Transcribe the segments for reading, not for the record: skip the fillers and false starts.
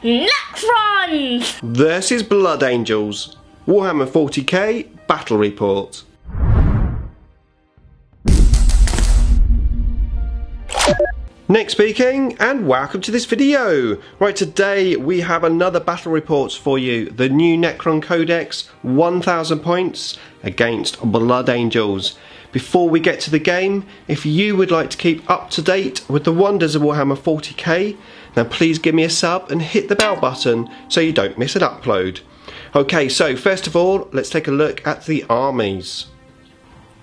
Necrons! This is Blood Angels, Warhammer 40k Battle Report. Nick speaking, and welcome to this video. Right, today we have another battle report for you. The new Necron Codex, 1000 points against Blood Angels. Before we get to the game, if you would like to keep up to date with the wonders of Warhammer 40k, then please give me a sub and hit the bell button so you don't miss an upload. Okay, so first of all, let's take a look at the armies.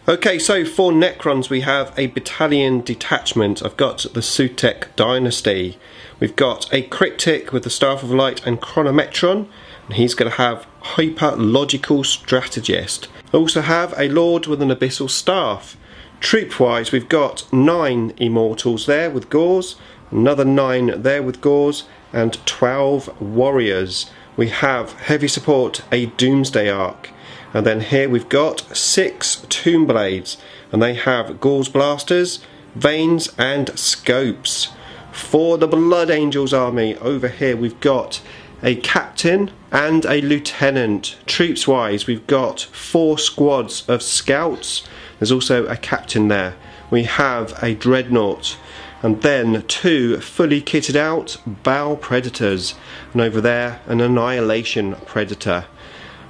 Okay, so for Necrons we have a battalion detachment. I've got the Sautekh Dynasty. We've got a Cryptic with the Staff of Light and Chronometron, and he's going to have Hyper Logical Strategist. I also have a Lord with an Abyssal Staff. Troop wise, we've got 9 Immortals there with Gauls, another 9 there with Gauls, and 12 Warriors. We have heavy support, a Doomsday Arc. And then here we've got 6 Tomb Blades, and they have Gauls Blasters, Veins and Scopes. For the Blood Angels army, over here we've got a Captain and a Lieutenant. Troops wise, we've got 4 squads of Scouts. There's also a Captain there. We have a Dreadnought, and then 2 fully kitted out Baal Predators, and over there an Annihilation Predator.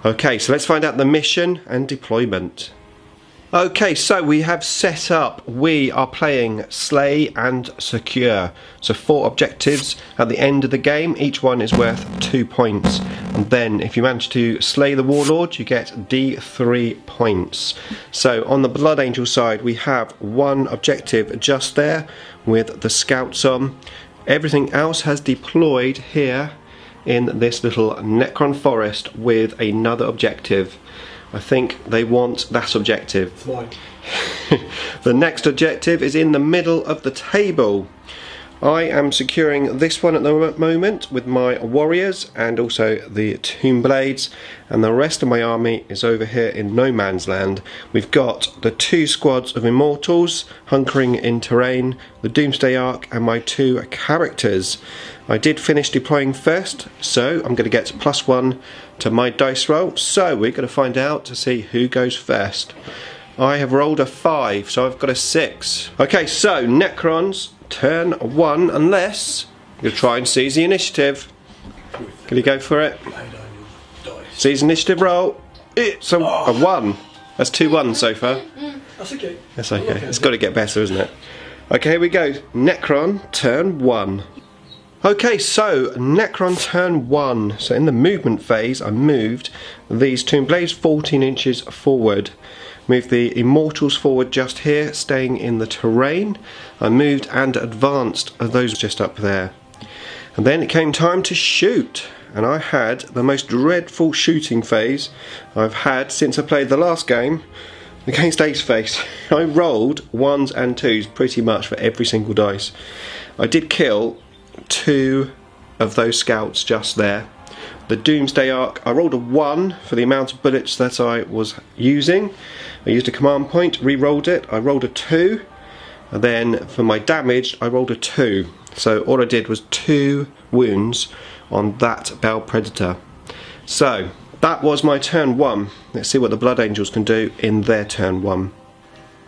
Okay, so let's find out the mission and deployment. Okay, so we have set up, we are playing Slay and Secure. So 4 objectives at the end of the game, each one is worth 2 points. And then if you manage to slay the Warlord, you get D3 points. So on the Blood Angel side, we have 1 objective just there with the Scouts on. Everything else has deployed here in this little Necron forest with another objective. I think they want that objective. The next objective is in the middle of the table. I am securing this one at the moment with my warriors and also the Tomb Blades, and the rest of my army is over here in no man's land. We've got the 2 squads of Immortals hunkering in terrain, the Doomsday Arc, and my 2 characters. I did finish deploying first, so I'm going to get +1 to my dice roll. So we're going to find out to see who goes first. I have rolled a 5, so I've got a 6. Okay, so Necrons, turn 1, unless you're going to try and seize the initiative. Can you go for it? Seize initiative roll. It's a 1. That's 2 1s so far. That's okay. That's okay. It's got to get better, isn't it? Okay, here we go. Necron, turn 1. Okay, so Necron turn 1. So in the movement phase, I moved these Tomb Blades 14 inches forward. Moved the Immortals forward just here, staying in the terrain. I moved and advanced those just up there. And then it came time to shoot. And I had the most dreadful shooting phase I've had since I played the last game against Aceface. I rolled 1s and 2s pretty much for every single dice. I did kill 2 of those Scouts just there. The Doomsday Arc, I rolled a 1 for the amount of bullets that I was using. I used a command point, re-rolled it, I rolled a 2, and then for my damage I rolled a 2. So all I did was 2 wounds on that Baal Predator. So that was my turn 1. Let's see what the Blood Angels can do in their turn 1.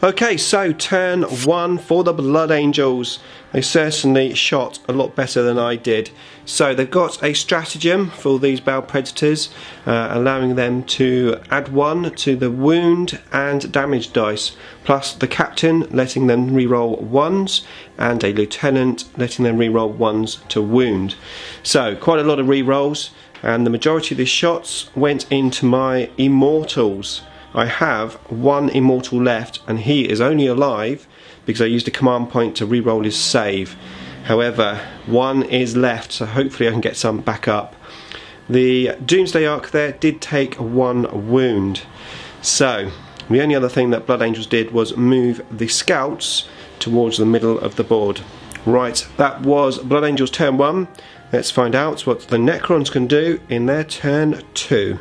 Okay, so turn 1 for the Blood Angels. They certainly shot a lot better than I did. So they've got a stratagem for these Baal Predators, allowing them to add 1 to the wound and damage dice, plus the Captain letting them reroll 1s, and a Lieutenant letting them reroll 1s to wound. So quite a lot of rerolls, and the majority of these shots went into my Immortals. I have 1 Immortal left, and he is only alive because I used a command point to reroll his save. However, 1 is left, so hopefully I can get some back up. The Doomsday Arc there did take 1 wound. So the only other thing that Blood Angels did was move the Scouts towards the middle of the board. Right, that was Blood Angels turn 1. Let's find out what the Necrons can do in their turn 2.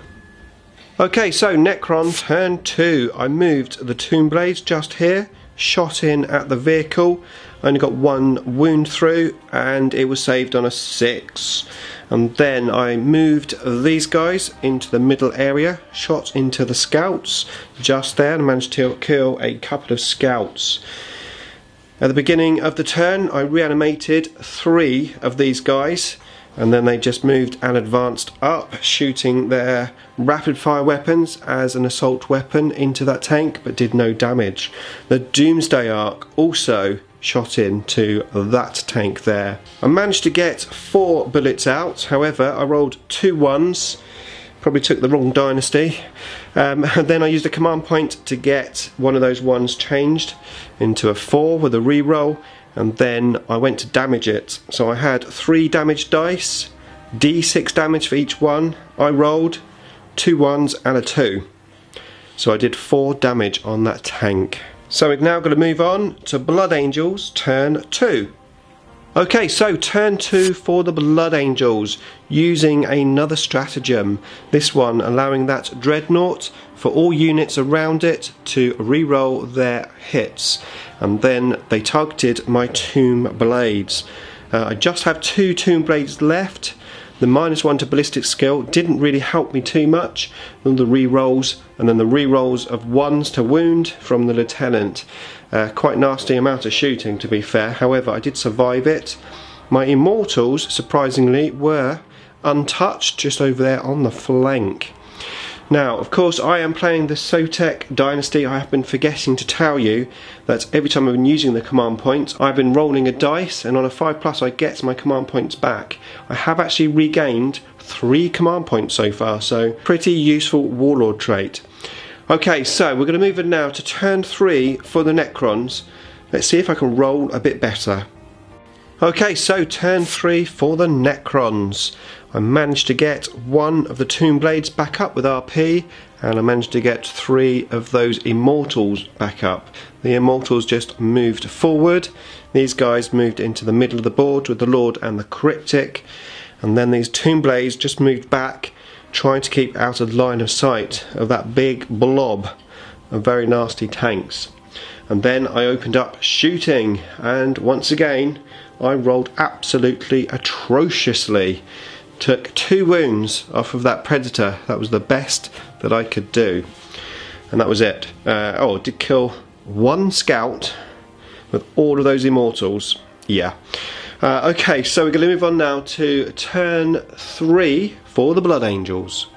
Okay, so Necron turn 2. I moved the Tomb Blades just here, shot in at the vehicle. only got 1 wound through, and it was saved on a 6. And then I moved these guys into the middle area, shot into the scouts just there, and managed to kill a couple of scouts. At the beginning of the turn, I reanimated 3 of these guys, and then they just moved and advanced up, shooting their rapid fire weapons as an assault weapon into that tank, but did no damage. The Doomsday Ark also shot into that tank there. I managed to get 4 bullets out, however I rolled 2 1s, probably took the wrong dynasty. And then I used a command point to get one of those 1s changed into a 4 with a reroll, and then I went to damage it. So I had 3 damage dice, d6 damage for each one. I rolled 2 1s and a 2. So I did 4 damage on that tank. So we're now going to move on to Blood Angels turn 2. Okay, so turn 2 for the Blood Angels, using another stratagem. This one allowing that Dreadnought for all units around it to reroll their hits. And then they targeted my Tomb Blades. I just have 2 Tomb Blades left. The -1 to ballistic skill didn't really help me too much. And the rerolls, and then the rerolls of 1s to wound from the lieutenant. Quite nasty amount of shooting, to be fair. However, I did survive it. My immortals, surprisingly, were untouched just over there on the flank. Now, of course, I am playing the Sautekh Dynasty. I have been forgetting to tell you that every time I've been using the command points, I've been rolling a dice, and on a 5+, I get my command points back. I have actually regained 3 command points so far, so pretty useful warlord trait. Okay, so we're going to move in now to turn 3 for the Necrons. Let's see if I can roll a bit better. Okay, so turn 3 for the Necrons. I managed to get 1 of the Tomb Blades back up with RP, and I managed to get 3 of those Immortals back up. The Immortals just moved forward. These guys moved into the middle of the board with the Lord and the Cryptic, and then these Tomb Blades just moved back, trying to keep out of line of sight of that big blob of very nasty tanks. And then I opened up shooting, and once again I rolled absolutely atrociously. Took 2 wounds off of that Predator. That was the best that I could do, and that was it. Oh, I did kill 1 scout with all of those Immortals. Yeah. Okay, so we're going to move on now to turn 3 for the Blood Angels.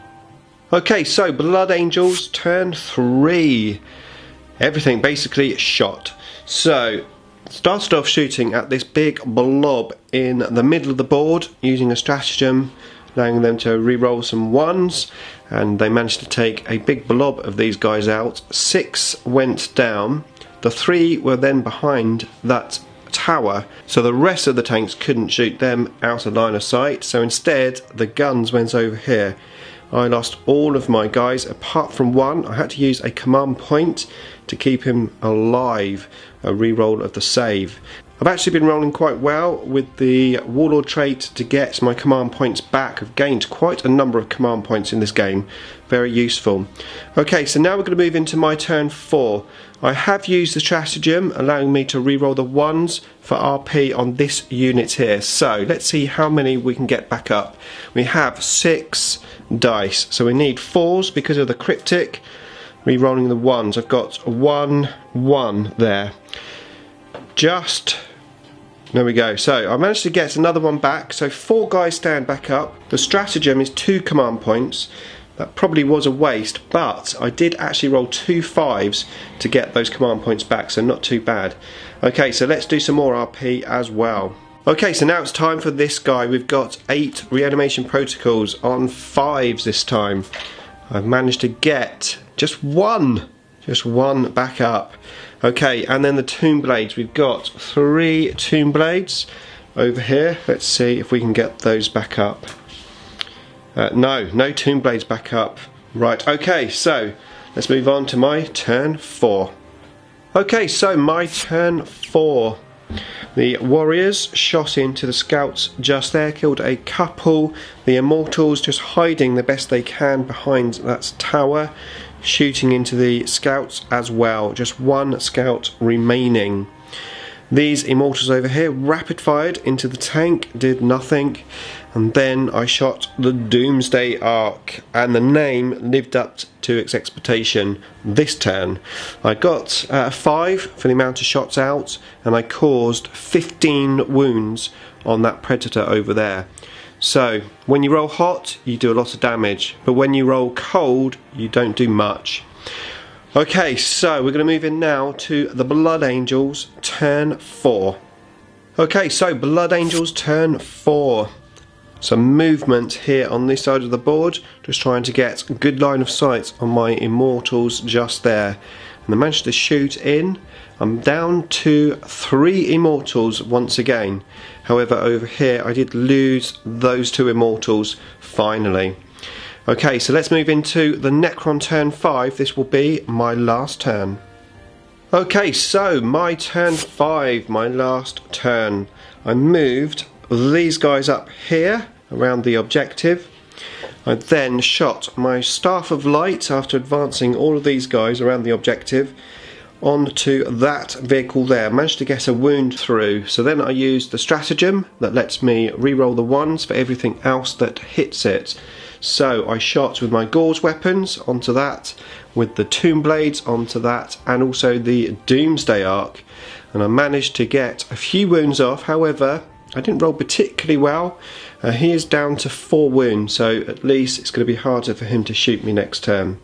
Okay, so Blood Angels turn 3. Everything basically shot. So started off shooting at this big blob in the middle of the board, using a stratagem allowing them to re-roll some 1s, and they managed to take a big blob of these guys out. 6 went down. The 3 were then behind that tower, so the rest of the tanks couldn't shoot them out of line of sight, so instead the guns went over here. I lost all of my guys apart from 1. I had to use a command point to keep him alive, a reroll of the save. I've actually been rolling quite well with the Warlord trait to get my command points back. I've gained quite a number of command points in this game, very useful. Okay, so now we're going to move into my turn 4. I have used the stratagem allowing me to reroll the 1s for RP on this unit here. So let's see how many we can get back up. We have 6 dice, so we need 4s because of the Cryptic. Rerolling the 1s, I've got 1 1 there. There we go. So I managed to get another one back, so 4 guys stand back up. The stratagem is 2 command points. That probably was a waste, but I did actually roll 2 5s to get those command points back, so not too bad. Okay, so let's do some more RP as well. Okay, so now it's time for this guy. We've got 8 reanimation protocols on 5s this time. I've managed to get just one back up. Okay, and then the Tomb Blades. We've got 3 Tomb Blades over here. Let's see if we can get those back up. No Tomb Blades back up. Right, okay, so let's move on to my turn 4. Okay, so my turn 4. The warriors shot into the scouts just there, killed a couple. The Immortals just hiding the best they can behind that tower, shooting into the scouts as well. Just 1 scout remaining. These immortals over here rapid fired into the tank, did nothing, and then I shot the Doomsday Ark, and the name lived up to its expectation this turn. I got 5 for the amount of shots out, and I caused 15 wounds on that Predator over there. So when you roll hot you do a lot of damage, but when you roll cold you don't do much. Okay, so we're going to move in now to the Blood Angels turn 4. Okay, so Blood Angels turn 4. Some movement here on this side of the board, just trying to get a good line of sight on my immortals just there. And I managed to shoot in. I'm down to 3 immortals once again. However, over here I did lose those 2 immortals finally. Okay, so let's move into the Necron turn 5. This will be my last turn. Okay, so my turn 5, my last turn. I moved these guys up here around the objective. I then shot my Staff of Light after advancing all of these guys around the objective onto that vehicle there. Managed to get a wound through, so then I used the stratagem that lets me re-roll the 1s for everything else that hits it. So I shot with my Gauze weapons onto that, with the Tomb Blades onto that, and also the Doomsday Ark, and I managed to get a few wounds off. However, I didn't roll particularly well. He is down to 4 wounds, so at least it's going to be harder for him to shoot me next turn.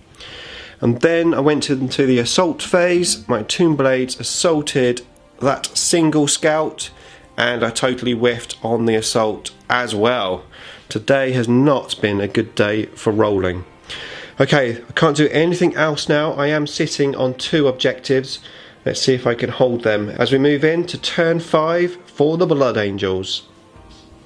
And then I went into the assault phase. My Tomb Blades assaulted that single scout, and I totally whiffed on the assault as well. Today has not been a good day for rolling. Okay, I can't do anything else now. I am sitting on 2 objectives. Let's see if I can hold them as we move into turn 5 for the Blood Angels.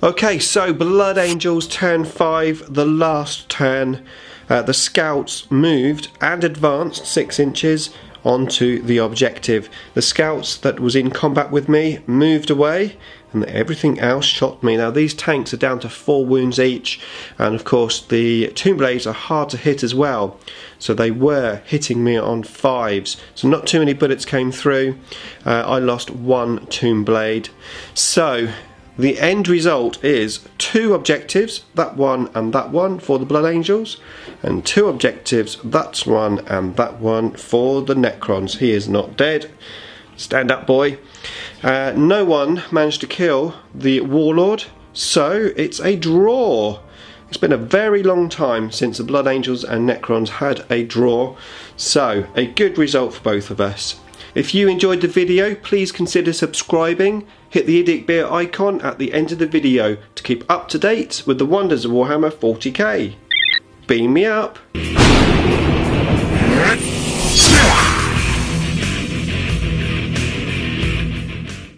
Okay, so Blood Angels turn 5, the last turn. The scouts moved and advanced 6 inches onto the objective. The scouts that was in combat with me moved away, and everything else shot me. Now these tanks are down to 4 wounds each, and of course the Tomb Blades are hard to hit as well, so they were hitting me on 5s, so not too many bullets came through. I lost 1 Tomb Blade. So the end result is 2 objectives, that one and that one, for the Blood Angels, and 2 objectives, that one and that one, for the Necrons. He is not dead. Stand up, boy. No one managed to kill the Warlord, so it's a draw. It's been a very long time since the Blood Angels and Necrons had a draw, so a good result for both of us. If you enjoyed the video, please consider subscribing. Hit the Edict Beer icon at the end of the video to keep up to date with the wonders of Warhammer 40k. Beam me up.